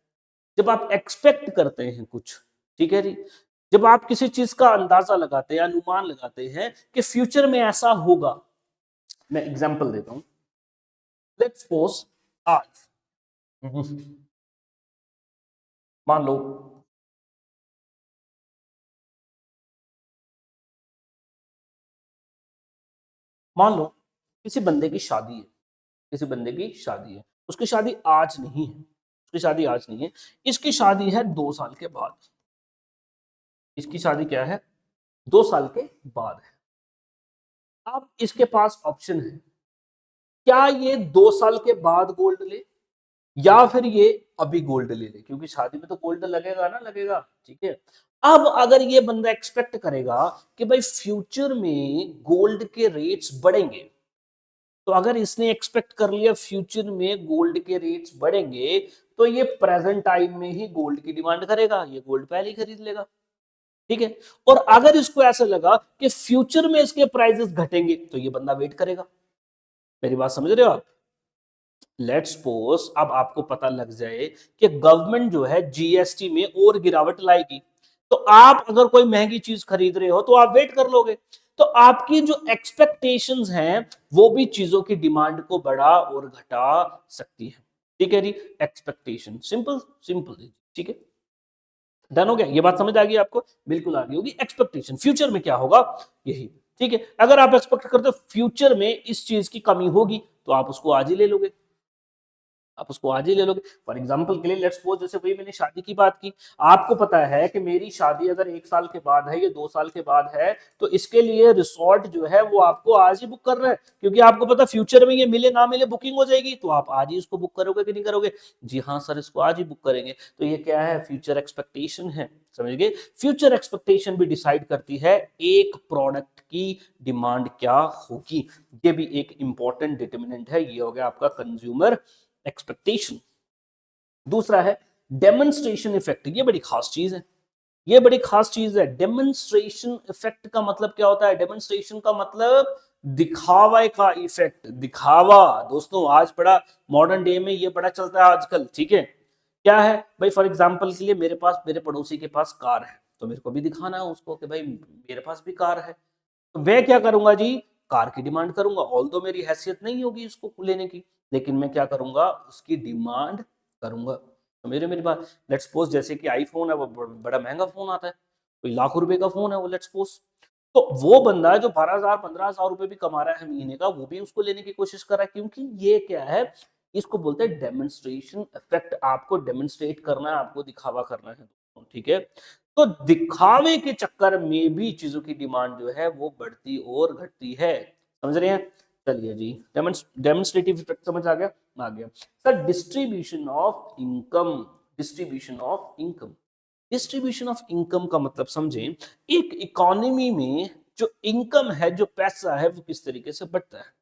जब आप एक्सपेक्ट करते हैं कुछ, ठीक है जी, जब आप किसी चीज का अंदाजा लगाते हैं, अनुमान लगाते हैं कि फ्यूचर में ऐसा होगा। मैं एग्जांपल देता हूं। लेट्स सपोज आज मान लो किसी बंदे की शादी है, किसी बंदे की शादी है, उसकी शादी आज नहीं है, उसकी शादी आज नहीं है, इसकी शादी है 2 साल के बाद। इसकी शादी क्या है? 2 साल के बाद है। अब इसके पास ऑप्शन है, क्या ये 2 साल के बाद गोल्ड ले या फिर ये अभी गोल्ड ले ले, क्योंकि शादी में तो गोल्ड लगेगा ना, लगेगा, ठीक है। अब अगर ये बंदा एक्सपेक्ट करेगा कि भाई फ्यूचर में गोल्ड के रेट्स बढ़ेंगे, तो अगर इसने एक्सपेक्ट कर लिया फ्यूचर में गोल्ड के रेट्स बढ़ेंगे, तो ये प्रेजेंट टाइम में ही गोल्ड की डिमांड करेगा, ये गोल्ड पहले ही खरीद लेगा, ठीक है। और अगर इसको ऐसा लगा कि फ्यूचर में इसके प्राइसेस घटेंगे, तो ये बंदा वेट करेगा। मेरी बात समझ रहे हो आप? लेट्स सपोज अब आपको पता लग जाए कि गवर्नमेंट जो है जीएसटी में और गिरावट लाएगी, तो आप अगर कोई महंगी चीज खरीद रहे हो तो आप वेट कर लोगे। तो आपकी जो एक्सपेक्टेशंस हैं वो भी चीजों की डिमांड को बढ़ा और घटा सकती है, ठीक है जी। एक्सपेक्टेशन, सिंपल सिंपल, ठीक है। डन हो गया? ये बात समझ आ गई आपको? बिल्कुल आ गई होगी। एक्सपेक्टेशन, फ्यूचर में क्या होगा, यही, ठीक है। अगर आप एक्सपेक्ट करते हो फ्यूचर में इस चीज की कमी होगी, तो आप उसको आज ही ले लोगे, आप उसको आज ही ले लोगे। फॉर एग्जाम्पल के लिए लेट्स सपोज, जैसे भाई मैंने शादी की बात की, आपको पता है कि मेरी शादी अगर 1 साल के बाद है या 2 साल के बाद है, तो इसके लिए रिसोर्ट जो है वो आपको आज ही बुक करना है, क्योंकि आपको पता फ्यूचर में ये मिले ना मिले बुकिंग हो जाएगी। तो आप आज ही इसको बुक करोगे कि नहीं करोगे? जी हाँ सर, इसको आज ही बुक करेंगे। तो ये क्या है? फ्यूचर एक्सपेक्टेशन है, समझ गए? फ्यूचर एक्सपेक्टेशन भी डिसाइड करती है एक प्रोडक्ट की डिमांड क्या होगी। ये भी एक इंपॉर्टेंट डिटरमिनेंट है। ये हो गया आपका कंज्यूमर एक्सपेक्टेशन। दूसरा है डेमोन्स्ट्रेशन इफेक्ट। ये बड़ी खास चीज है, ये बड़ी खास चीज है। डेमोन्स्ट्रेशन इफेक्ट का मतलब क्या होता है? डेमोन्स्ट्रेशन का मतलब दिखावा का इफेक्ट। दिखावा दोस्तों आज बड़ा मॉडर्न डे में ये बड़ा चलता है आजकल, ठीक है। क्या है भाई? फॉर एग्जांपल के लिए मेरे पास, मेरे पड़ोसी के पास कार है, तो मेरे को भी दिखाना है उसको कि भाई मेरे पास भी कार है। तो मैं क्या करूंगा जी? कार की डिमांड करूंगा। ऑल तो मेरी हैसियत नहीं होगी इसको लेने की, लेकिन मैं क्या करूंगा? उसकी डिमांड करूंगा। तो मेरी बात, लेट्स सपोज जैसे कि आईफोन है, वो बड़ा महंगा फोन आता है, कोई लाखों रुपए का फोन है वो, लेट्स सपोज। तो वो बंदा जो 12,000 15,000 रुपए भी कमा रहा है महीने का, वो भी उसको लेने की कोशिश कर रहा है, क्योंकि ये क्या है? इसको बोलते हैं डेमोन्स्ट्रेशन इफेक्ट। आपको डेमोन्स्ट्रेट करना है, आपको दिखावा करना है, ठीक है। तो दिखावे के चक्कर में भी चीजों की डिमांड जो है वो बढ़ती और घटती है, समझ रहे हैं? चलिए जी, डेमोन्स्ट्रेटिव इफेक्ट समझ आ गया? आ गया। Sir distribution of income, distribution of income. Distribution of income का मतलब समझें, एक इकोनॉमी में जो इनकम है, जो पैसा है, वो किस तरीके से बढ़ता है।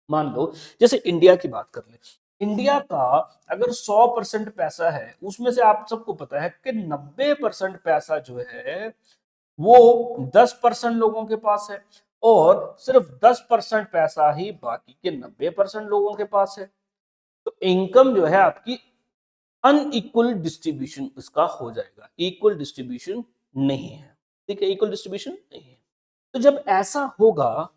मान लो जैसे इंडिया की बात कर ले, इंडिया का अगर 100% पैसा है, उसमें से आप सबको पता है कि 90% पैसा जो है वो 10% लोगों के पास है, और सिर्फ 10% पैसा ही बाकी के 90% लोगों के पास है। तो इनकम जो है आपकी अनइक्वल डिस्ट्रीब्यूशन इसका हो जाएगा, इक्वल डिस्ट्रीब्यूशन नहीं है। ठीक है, इक्वल डिस्ट्रीब्यूशन नहीं है। तो जब ऐसा होगा,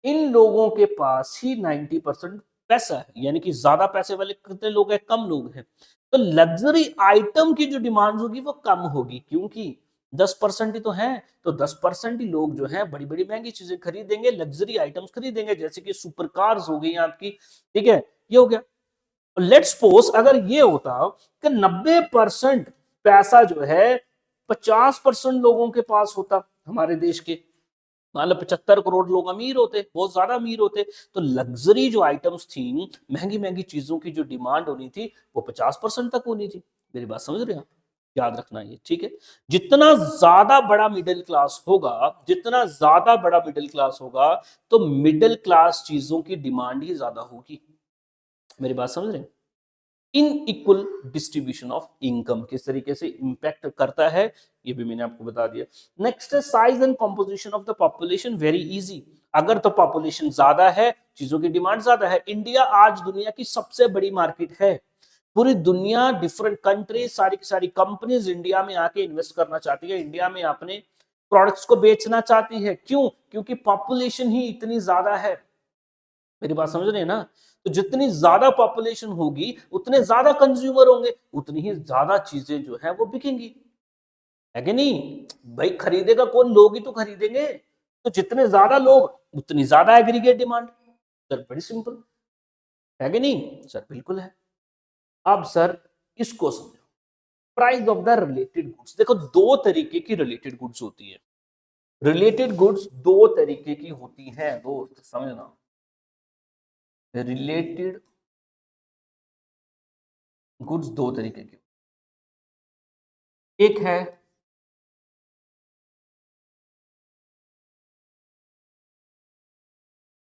इन लोगों के पास ही 90% पैसा है, यानी कि ज्यादा पैसे वाले कितने लोग हैं, कम लोग हैं, तो लग्जरी आइटम की जो डिमांड होगी वो कम होगी, क्योंकि 10% ही तो है। तो 10% ही लोग जो है बड़ी बड़ी महंगी चीजें खरीदेंगे, लग्जरी आइटम्स खरीदेंगे, जैसे कि सुपर कार्स हो गई आपकी। ठीक है, ये हो गया। लेट्स सपोज अगर ये होता कि 90% पैसा जो है 50% लोगों के पास होता हमारे देश के, मान लो 75 करोड़ लोग अमीर होते, बहुत ज्यादा अमीर होते, तो लग्जरी जो आइटम्स थी, महंगी महंगी चीजों की जो डिमांड होनी थी, वो 50% तक होनी थी। मेरी बात समझ रहे हैं आप? याद रखना ये, ठीक है। जितना ज्यादा बड़ा मिडिल क्लास होगा, जितना ज्यादा बड़ा मिडिल क्लास होगा, तो मिडिल क्लास चीजों की डिमांड ही ज्यादा होगी। मेरी बात समझ रहे हैं? इनइक्वल डिस्ट्रीब्यूशन ऑफ इनकम किस तरीके से इंपैक्ट करता है, ये भी मैंने आपको बता दिया। नेक्स्ट है size and composition of the population. Very easy. अगर तो पॉपुलेशन ज्यादा है, चीजों की डिमांड ज्यादा है। इंडिया आज दुनिया की सबसे बड़ी मार्केट है। पूरी दुनिया, डिफरेंट कंट्री, सारी की सारी कंपनीज इंडिया में आके इन्वेस्ट करना चाहती है, इंडिया में अपने प्रोडक्ट्स को बेचना चाहती है। क्यों? क्योंकि पॉपुलेशन ही इतनी ज्यादा है। मेरी बात समझ रहे हैं ना? तो जितनी ज्यादा पॉपुलेशन होगी, उतने ज्यादा कंज्यूमर होंगे, उतनी ही ज्यादा चीजें जो है वो बिकेंगी, है कि नहीं? भाई खरीदेगा कौन? लोग ही तो खरीदेंगे। तो जितने ज्यादा लोग, उतनी ज्यादा एग्रीगेट डिमांड। सर बड़ी सिंपल, है कि नहीं? सर बिल्कुल है। अब सर इसको समझो, price of the related goods. देखो, दो तरीके की रिलेटेड गुड्स होती है। रिलेटेड गुड्स दो तरीके की होती है दोस्त, समझना। रिलेटेड गुड्स दो तरीके की, एक है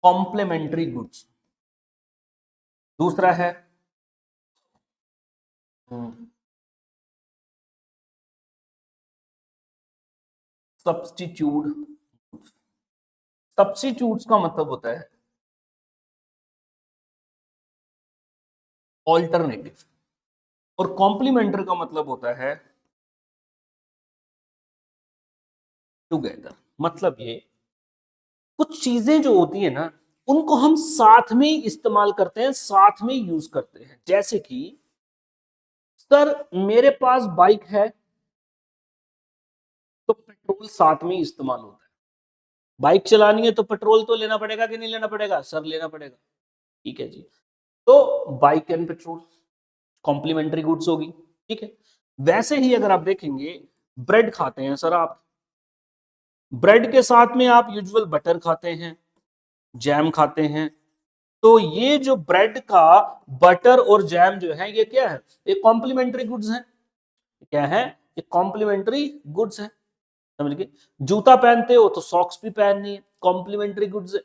कॉम्प्लीमेंट्री गुड्स, दूसरा है सब्स्टिट्यूट गुड्स। सब्स्टिट्यूट्स का मतलब होता है ऑल्टरनेटिव, और कॉम्प्लीमेंट्री का मतलब होता है टुगेदर। मतलब ये, कुछ चीजें जो होती है ना, उनको हम साथ में इस्तेमाल करते हैं, साथ में यूज करते हैं। जैसे कि सर मेरे पास बाइक है, तो पेट्रोल साथ में इस्तेमाल होता है। बाइक चलानी है तो पेट्रोल तो लेना पड़ेगा कि नहीं लेना पड़ेगा? सर लेना पड़ेगा। ठीक है जी। तो bike and petrol complementary goods होगी। ठीक है। वैसे ही अगर आप देखेंगे, ब्रेड खाते हैं सर आप, ब्रेड के साथ में आप यूजुअल बटर खाते हैं, जैम खाते हैं। तो ये जो ब्रेड का बटर और जैम जो है, ये क्या है? ये कॉम्प्लीमेंट्री गुड्स है। क्या है? ये कॉम्प्लीमेंट्री गुड्स है। समझ गए? जूता पहनते हो तो सॉक्स भी पहननी है, कॉम्प्लीमेंट्री गुड्स है।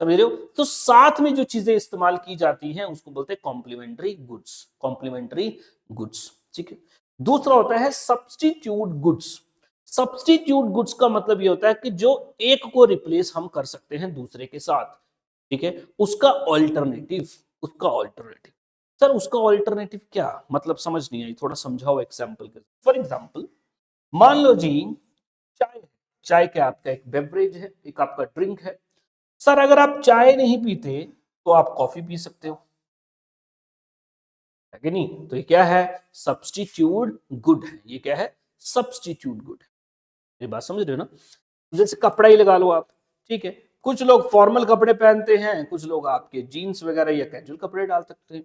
समझ रहे हो? तो साथ में जो चीजें इस्तेमाल की जाती हैं उसको बोलते हैं कॉम्प्लीमेंट्री गुड्स, कॉम्प्लीमेंट्री गुड्स। ठीक है। दूसरा होता है सब्स्टिट्यूट गुड्स। सब्स्टिट्यूट गुड्स का मतलब ये होता है कि जो एक को रिप्लेस हम कर सकते हैं दूसरे के साथ। ठीक है, उसका ऑल्टरनेटिव, उसका ऑल्टरनेटिव। सर उसका ऑल्टरनेटिव क्या मतलब? समझ नहीं आई, थोड़ा समझाओ एग्जांपल के। फॉर एग्जांपल, मान लो जी चाय है, चाय क्या आपका एक बेवरेज है, एक आपका ड्रिंक है। सर अगर आप चाय नहीं पीते तो आप कॉफी पी सकते हो, है कि नहीं? तो ये क्या है? सब्स्टिट्यूट गुड है। ये क्या है? सब्स्टिट्यूट गुड है। ये बात समझ रहे हो ना? जैसे कपड़ा ही लगा लो आप। ठीक है, कुछ लोग फॉर्मल कपड़े पहनते हैं, कुछ लोग आपके जीन्स वगैरह या कैजुअल कपड़े डाल सकते हैं।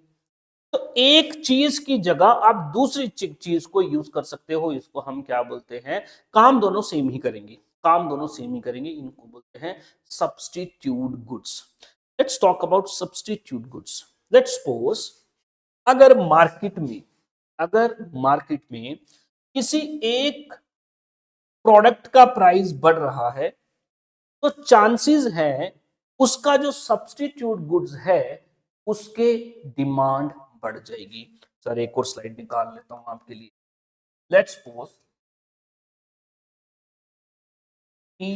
तो एक चीज की जगह आप दूसरी चीज को यूज कर सकते हो। इसको हम क्या बोलते हैं? काम दोनों सेम ही करेंगे, काम दोनों सेम ही करेंगे, इनको बोलते हैं substitute goods. Let's talk about substitute goods. Let's suppose अगर मार्केट में अगर मार्केट में किसी एक प्रोडक्ट का प्राइस बढ़ रहा है तो चांसेस है उसका जो सब्स्टिट्यूट गुड्स है उसके डिमांड बढ़ जाएगी। सर एक और स्लाइड निकाल लेता हूं आपके लिए। लेट्स सपोज टी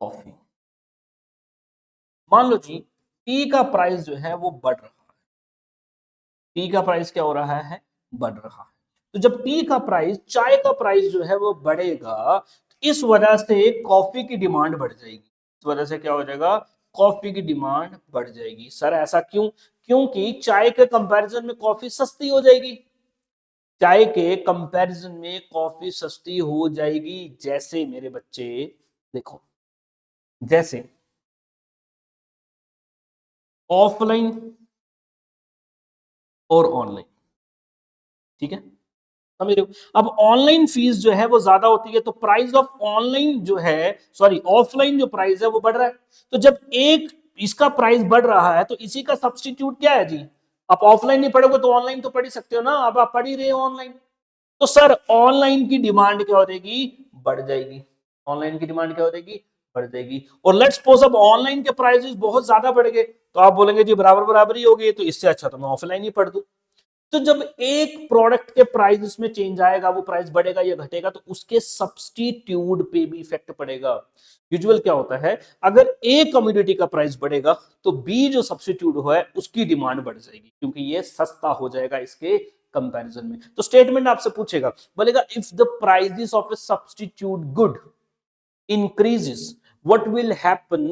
कॉफी, मान लो जी टी का प्राइस जो है वो बढ़ रहा है। टी का प्राइस क्या हो रहा है? बढ़ रहा है। तो जब टी का प्राइस, चाय का प्राइस जो है वो बढ़ेगा तो इस वजह से कॉफी की डिमांड बढ़ जाएगी। इस वजह से क्या हो जाएगा? कॉफी की डिमांड बढ़ जाएगी। सर ऐसा क्यों? क्योंकि चाय के कंपैरिजन में कॉफी सस्ती हो जाएगी। चाय के कंपैरिजन में कॉफी सस्ती हो जाएगी। जैसे मेरे बच्चे देखो, जैसे ऑफलाइन और ऑनलाइन, ठीक है, समझ रहे हो? अब ऑनलाइन फीस जो है वो ज्यादा होती है तो प्राइस ऑफ ऑनलाइन जो है, सॉरी ऑफलाइन जो प्राइस है वो बढ़ रहा है। तो जब एक इसका प्राइस बढ़ रहा है तो इसी का सब्स्टिट्यूट क्या है जी? आप ऑफलाइन नहीं पढ़ोगे तो ऑनलाइन तो पढ़ ही सकते हो ना। अब आप पढ़ ही रहे हो ऑनलाइन, तो सर ऑनलाइन की डिमांड क्या हो जाएगी? बढ़ जाएगी। ऑनलाइन की डिमांड क्या हो जाएगी? बढ़ जाएगी। और लेट्स सपोज अब ऑनलाइन के प्राइसेस बहुत ज्यादा बढ़ गए तो आप बोलेंगे जी बराबर बराबर ही हो गई, तो इससे अच्छा तो मैं ऑफलाइन ही पढ़ दूं। तो जब एक प्रोडक्ट के प्राइस में चेंज आएगा, वो प्राइस बढ़ेगा या घटेगा, तो उसके सब्स्टिट्यूट पे भी इफेक्ट पड़ेगा। यूजुअल क्या होता है, अगर ए कमोडिटी का प्राइस बढ़ेगा तो बी जो सब्स्टिट्यूट है उसकी डिमांड बढ़ जाएगी क्योंकि ये सस्ता हो जाएगा इसके कंपैरिजन में। तो स्टेटमेंट आपसे पूछेगा, बोलेगा if the prices of A substitute good increases, what will happen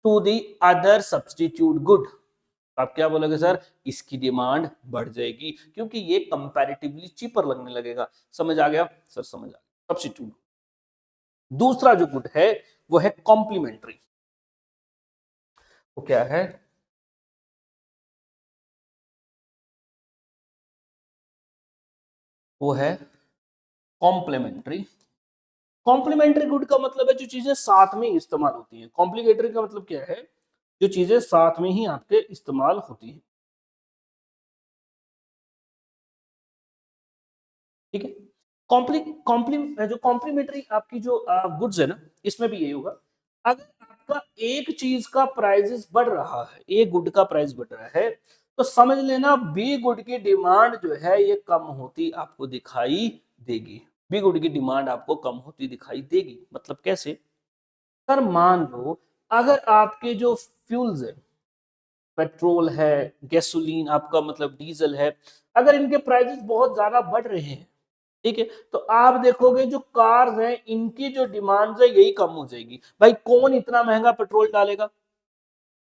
to the other substitute good? आप क्या बोलोगे सर? इसकी डिमांड बढ़ जाएगी क्योंकि ये कंपैरेटिवली चीपर लगने लगेगा। समझ आ गया सर? समझ आ गया। सब्स्टिट्यूट। दूसरा जो गुड है वो है कॉम्प्लीमेंट्री। वो क्या है? वो है कॉम्प्लीमेंट्री। कॉम्प्लीमेंट्री गुड का मतलब है जो चीजें साथ में इस्तेमाल होती हैं। कॉम्प्लीमेंट्री का मतलब क्या है? जो चीजें साथ में ही आपके इस्तेमाल होती हैं, ठीक है। कॉम्प्ली कॉम्प्ली जो कॉम्प्लीमेंट्री आपकी जो गुड्स है ना, इसमें भी यही होगा। अगर आपका एक चीज का प्राइस बढ़ रहा है, एक गुड का प्राइस बढ़ रहा है, तो समझ लेना बी गुड की डिमांड जो है ये कम होती आपको दिखाई देगी। बी गुड की डिमांड आपको कम होती दिखाई देगी। मतलब कैसे? सर मान लो अगर आपके जो फ्यूल्स है, पेट्रोल है, गैसोलीन आपका मतलब डीजल है, अगर इनके प्राइसेस बहुत ज्यादा बढ़ रहे हैं, ठीक है, तो आप देखोगे जो कार्स हैं इनकी जो डिमांड है यही कम हो जाएगी। भाई कौन इतना महंगा पेट्रोल डालेगा?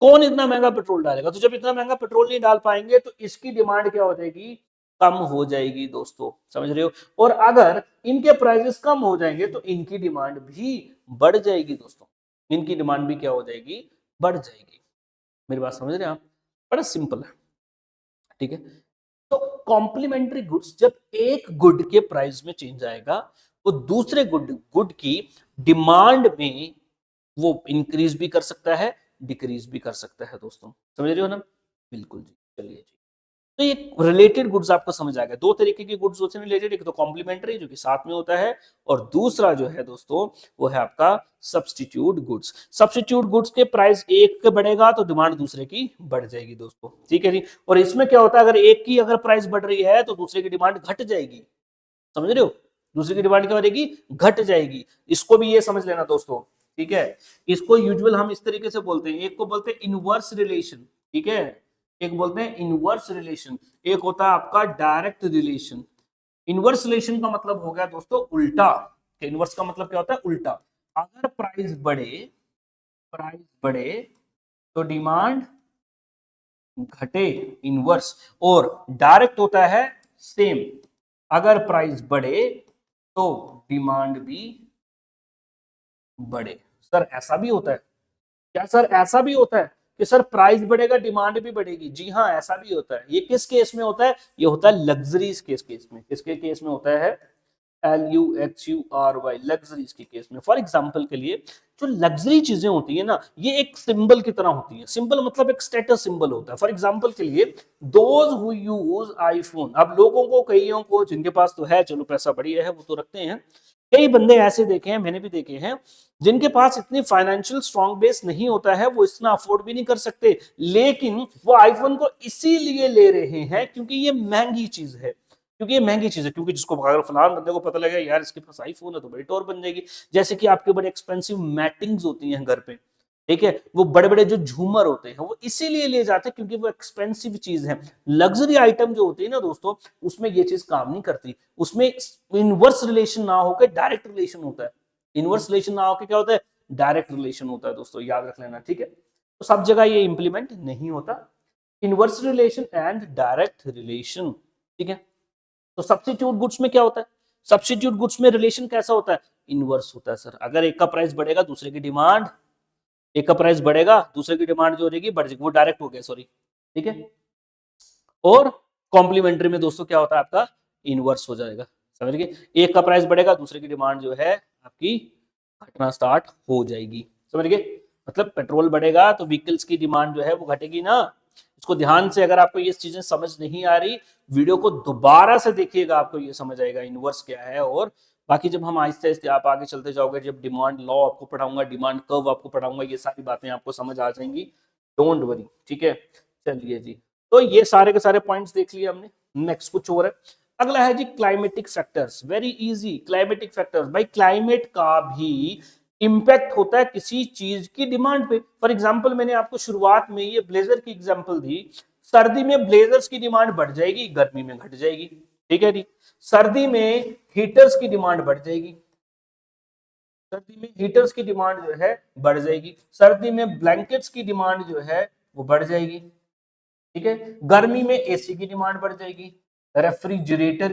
कौन इतना महंगा पेट्रोल डालेगा? तो जब इतना महंगा पेट्रोल नहीं डाल पाएंगे तो इसकी डिमांड क्या हो जाएगी? कम हो जाएगी दोस्तों। समझ रहे हो? और अगर इनके प्राइसेस कम हो जाएंगे तो इनकी डिमांड भी बढ़ जाएगी दोस्तों। इनकी डिमांड भी क्या हो जाएगी? बढ़ जाएगी। मेरी बात समझ रहे हैं आप? बड़ा सिंपल है, ठीक है। तो कॉम्प्लीमेंट्री गुड्स, जब एक गुड के प्राइस में चेंज आएगा वो दूसरे गुड गुड की डिमांड में वो इंक्रीज भी कर सकता है, डिक्रीज भी कर सकता है दोस्तों। समझ रहे हो ना? बिल्कुल जी। चलिए जी, तो ये रिलेटेड गुड्स आपको समझ आ गया। दो तरीके के गुड्स होते हैं रिलेटेड, एक तो कॉम्प्लीमेंट्री जो कि साथ में होता है, और दूसरा जो है दोस्तों वो है आपका सब्स्टिट्यूट गुड्स। सब्स्टिट्यूट गुड्स के प्राइस एक के बढ़ेगा तो डिमांड दूसरे की बढ़ जाएगी दोस्तों, ठीक है जी। और इसमें क्या होता है, अगर एक की अगर प्राइस बढ़ रही है तो दूसरे की डिमांड घट जाएगी। समझ रहे हो? दूसरे की डिमांड क्या हो जाएगी? घट जाएगी। इसको भी ये समझ लेना दोस्तों, ठीक है। इसको यूजुअल हम इस तरीके से बोलते हैं, एक को बोलते हैं इनवर्स रिलेशन, ठीक है, एक बोलते हैं इनवर्स रिलेशन, एक होता है आपका डायरेक्ट रिलेशन। इनवर्स रिलेशन का मतलब हो गया दोस्तों उल्टा। इनवर्स का मतलब क्या होता है? उल्टा। अगर प्राइस बढ़े तो डिमांड घटे, इनवर्स। और डायरेक्ट होता है सेम, अगर प्राइस बढ़े तो डिमांड भी बढ़े। सर ऐसा भी होता है क्या? सर ऐसा भी होता है कि सर प्राइस बढ़ेगा डिमांड भी बढ़ेगी? जी हाँ, ऐसा भी होता है। ये किस केस में होता है? ये होता है लग्जरीज केस में। किसके केस में होता है? LUXURY, लग्जरीज के केस में। फॉर एग्जाम्पल के लिए जो लग्जरी चीजें होती है ना, ये एक सिंबल की तरह होती है। सिंबल मतलब एक स्टेटस सिंबल होता है। फॉर एग्जाम्पल के लिए दोज हु यूज आईफोन, अब लोगों को, कईयों को जिनके पास तो है, चलो पैसा बढ़िया है वो तो रखते हैं, कई बंदे ऐसे देखे हैं, मैंने भी देखे हैं, जिनके पास इतनी फाइनेंशियल स्ट्रॉन्ग बेस नहीं होता है, वो इतना अफोर्ड भी नहीं कर सकते, लेकिन वो आईफोन को इसीलिए ले रहे हैं क्योंकि ये महंगी चीज है, क्योंकि ये महंगी चीज है, क्योंकि जिसको अगर फलान बंदे को पता लगे यार इसके पास आईफोन है तो बड़ी टॉर बन जाएगी। जैसे कि आपके बड़े एक्सपेंसिव मैटिंग्स होती हैं घर पे, ठीक है, वो बड़े बड़े जो झूमर होते हैं वो इसीलिए लिए जाते हैं क्योंकि वो एक्सपेंसिव चीज है। लग्जरी आइटम जो होती है ना दोस्तों, उसमें ये चीज काम नहीं करती, उसमें इनवर्स रिलेशन ना होकर डायरेक्ट रिलेशन होता है। इनवर्स रिलेशन ना होकर क्या होता है, डायरेक्ट रिलेशन होता है दोस्तों, याद रख लेना, ठीक है। तो सब जगह ये इंप्लीमेंट नहीं होता, inverse relation and direct relation, ठीक है। तो सब्स्टिट्यूट गुड्स में क्या होता है, सब्स्टिट्यूट गुड्स में रिलेशन कैसा होता है, इनवर्स होता है सर। अगर एक का प्राइस बढ़ेगा दूसरे की डिमांड, एक का प्राइस बढ़ेगा दूसरे की डिमांड जो हो जाएगी बढ़ जाएगी, वो डायरेक्ट हो गया, सॉरी, ठीक है। और कॉम्प्लीमेंट्री में दोस्तों क्या होता है आपका, इनवर्स हो जाएगा, समझ गए। एक का प्राइस बढ़ेगा दूसरे की डिमांड जो है आपकी घटना स्टार्ट हो जाएगी, समझ गए। मतलब पेट्रोल बढ़ेगा तो व्हीकल्स की डिमांड जो है वो घटेगी ना। इसको ध्यान से, अगर आपको ये चीजें समझ नहीं आ रही, वीडियो को दोबारा से देखिएगा, आपको ये समझ आएगा इनवर्स क्या है। और बाकी जब हम आहिस्ते आहिस्ते आप आगे चलते जाओगे, जब डिमांड लॉ आपको पढ़ाऊंगा, डिमांड कर्व आपको पढ़ाऊंगा, ये सारी बातें आपको समझ आ जाएंगी, डोंट वरी, ठीक है। चलिए जी, तो ये सारे के सारे पॉइंट्स देख लिए हमने। नेक्स्ट कुछ और है, अगला है जी climatic factors, very easy. Climatic factors, भाई क्लाइमेट का भी इंपैक्ट होता है किसी चीज की डिमांड पे। फॉर एग्जांपल मैंने आपको शुरुआत में ये ब्लेजर की एग्जांपल दी, सर्दी में ब्लेजर्स की डिमांड बढ़ जाएगी, गर्मी में घट जाएगी, ठीक है जी। सर्दी में हीटर्स की डिमांड बढ़ जाएगी, सर्दी में हीटर्स की डिमांड जो है बढ़ जाएगी, सर्दी में ब्लैंकेट्स की डिमांड जो है वो बढ़ जाएगी, ठीक है। गर्मी में एसी की डिमांड बढ़ जाएगी, रेफ्रिजरेटर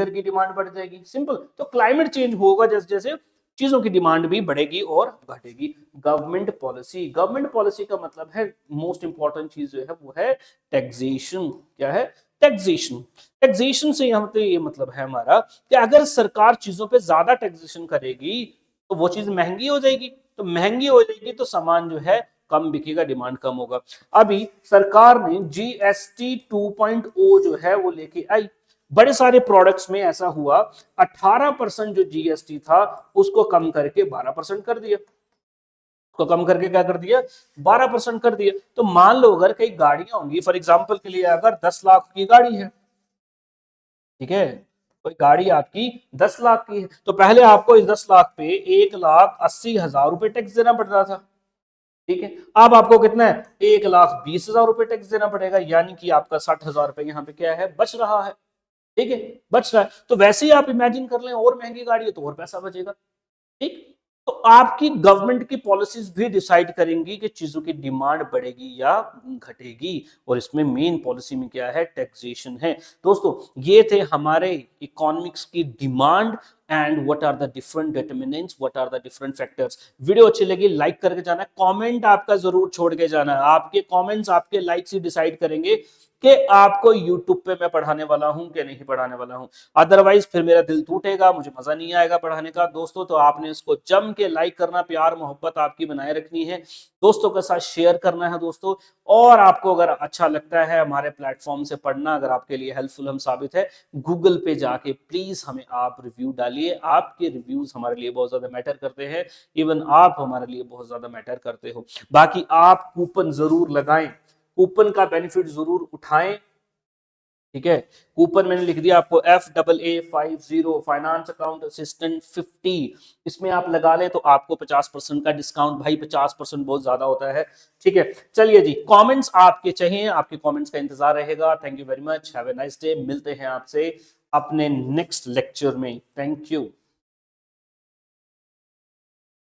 की डिमांड बढ़ जाएगी, सिंपल। तो क्लाइमेट चेंज होगा जैसे जैसे चीजों की डिमांड भी बढ़ेगी और घटेगी। गवर्नमेंट पॉलिसी, गवर्नमेंट पॉलिसी का मतलब है, मोस्ट इंपॉर्टेंट चीज जो है वो है टैक्सेशन। क्या है, टैक्सेशन। टैक्सेशन से यहाँ पे ये मतलब है हमारा कि अगर सरकार चीजों पे ज्यादा टैक्सेशन करेगी तो वो चीज महंगी हो जाएगी, तो महंगी हो जाएगी तो सामान जो है कम बिकेगा, डिमांड कम होगा। अभी सरकार ने जीएसटी 2.0 जो है वो लेके आई, बड़े सारे प्रोडक्ट्स में ऐसा हुआ, 18% जो जीएसटी था उसको कम करके 12% कर दिया, उसको कम करके क्या कर दिया, 12% कर दिया। तो मान लो अगर कई गाड़ियां होंगी, फॉर एग्जांपल के लिए अगर 10 लाख की गाड़ी है, ठीक है, कोई गाड़ी आपकी 10 लाख की है, तो पहले आपको इस 10 लाख पे 1,80,000 रुपए टैक्स देना पड़ रहा था, ठीक है। अब आपको कितना है, 1,20,000 रुपए टैक्स देना पड़ेगा, यानी कि आपका 60,000 रुपए यहाँ पे क्या है, बच रहा है, ठीक है, बच रहा है। तो वैसे ही आप इमेजिन कर लें, और महंगी गाड़ी है तो और पैसा बचेगा, ठीक। तो आपकी गवर्नमेंट की पॉलिसीज भी डिसाइड करेंगी कि चीजों की डिमांड बढ़ेगी या घटेगी, और इसमें मेन पॉलिसी में क्या है, टैक्सेशन है। दोस्तों ये थे हमारे इकोनॉमिक्स की demand and what are the different determinants, what are the different factors. Video अच्छी लगी लाइक करके जाना है, कमेंट आपका जरूर छोड़ के जाना है, आपके कमेंट्स आपके लाइक्स ही डिसाइड करेंगे कि आपको YouTube पे मैं पढ़ाने वाला हूं कि नहीं पढ़ाने वाला हूं। अदरवाइज फिर मेरा दिल टूटेगा, मुझे मजा नहीं आएगा पढ़ाने का दोस्तों। तो आपने इसको जम के लाइक करना, प्यार मोहब्बत आपकी बनाए रखनी है, दोस्तों के साथ शेयर करना है दोस्तों। और आपको अगर अच्छा लगता है हमारे प्लेटफॉर्म से पढ़ना, अगर आपके लिए हेल्पफुल हम साबित है, गूगल पे जाके प्लीज हमें आप रिव्यू डालिए, आपके रिव्यूज हमारे लिए बहुत ज्यादा मैटर करते हैं, इवन आप हमारे लिए बहुत ज्यादा मैटर करते हो। बाकी आप कूपन जरूर लगाएं, कूपन का बेनिफिट जरूर उठाएं, ठीक है। कूपन मैंने लिख दिया आपको FAA50 फाइनेंस अकाउंट असिस्टेंट 50, इसमें आप लगा ले तो आपको 50% का डिस्काउंट, भाई 50% बहुत ज्यादा होता है, ठीक है। चलिए जी, कमेंट्स आपके चाहिए, आपके कमेंट्स का इंतजार रहेगा। Thank you very much, have a nice day, मिलते हैं आपसे अपने नेक्स्ट लेक्चर में, थैंक यू।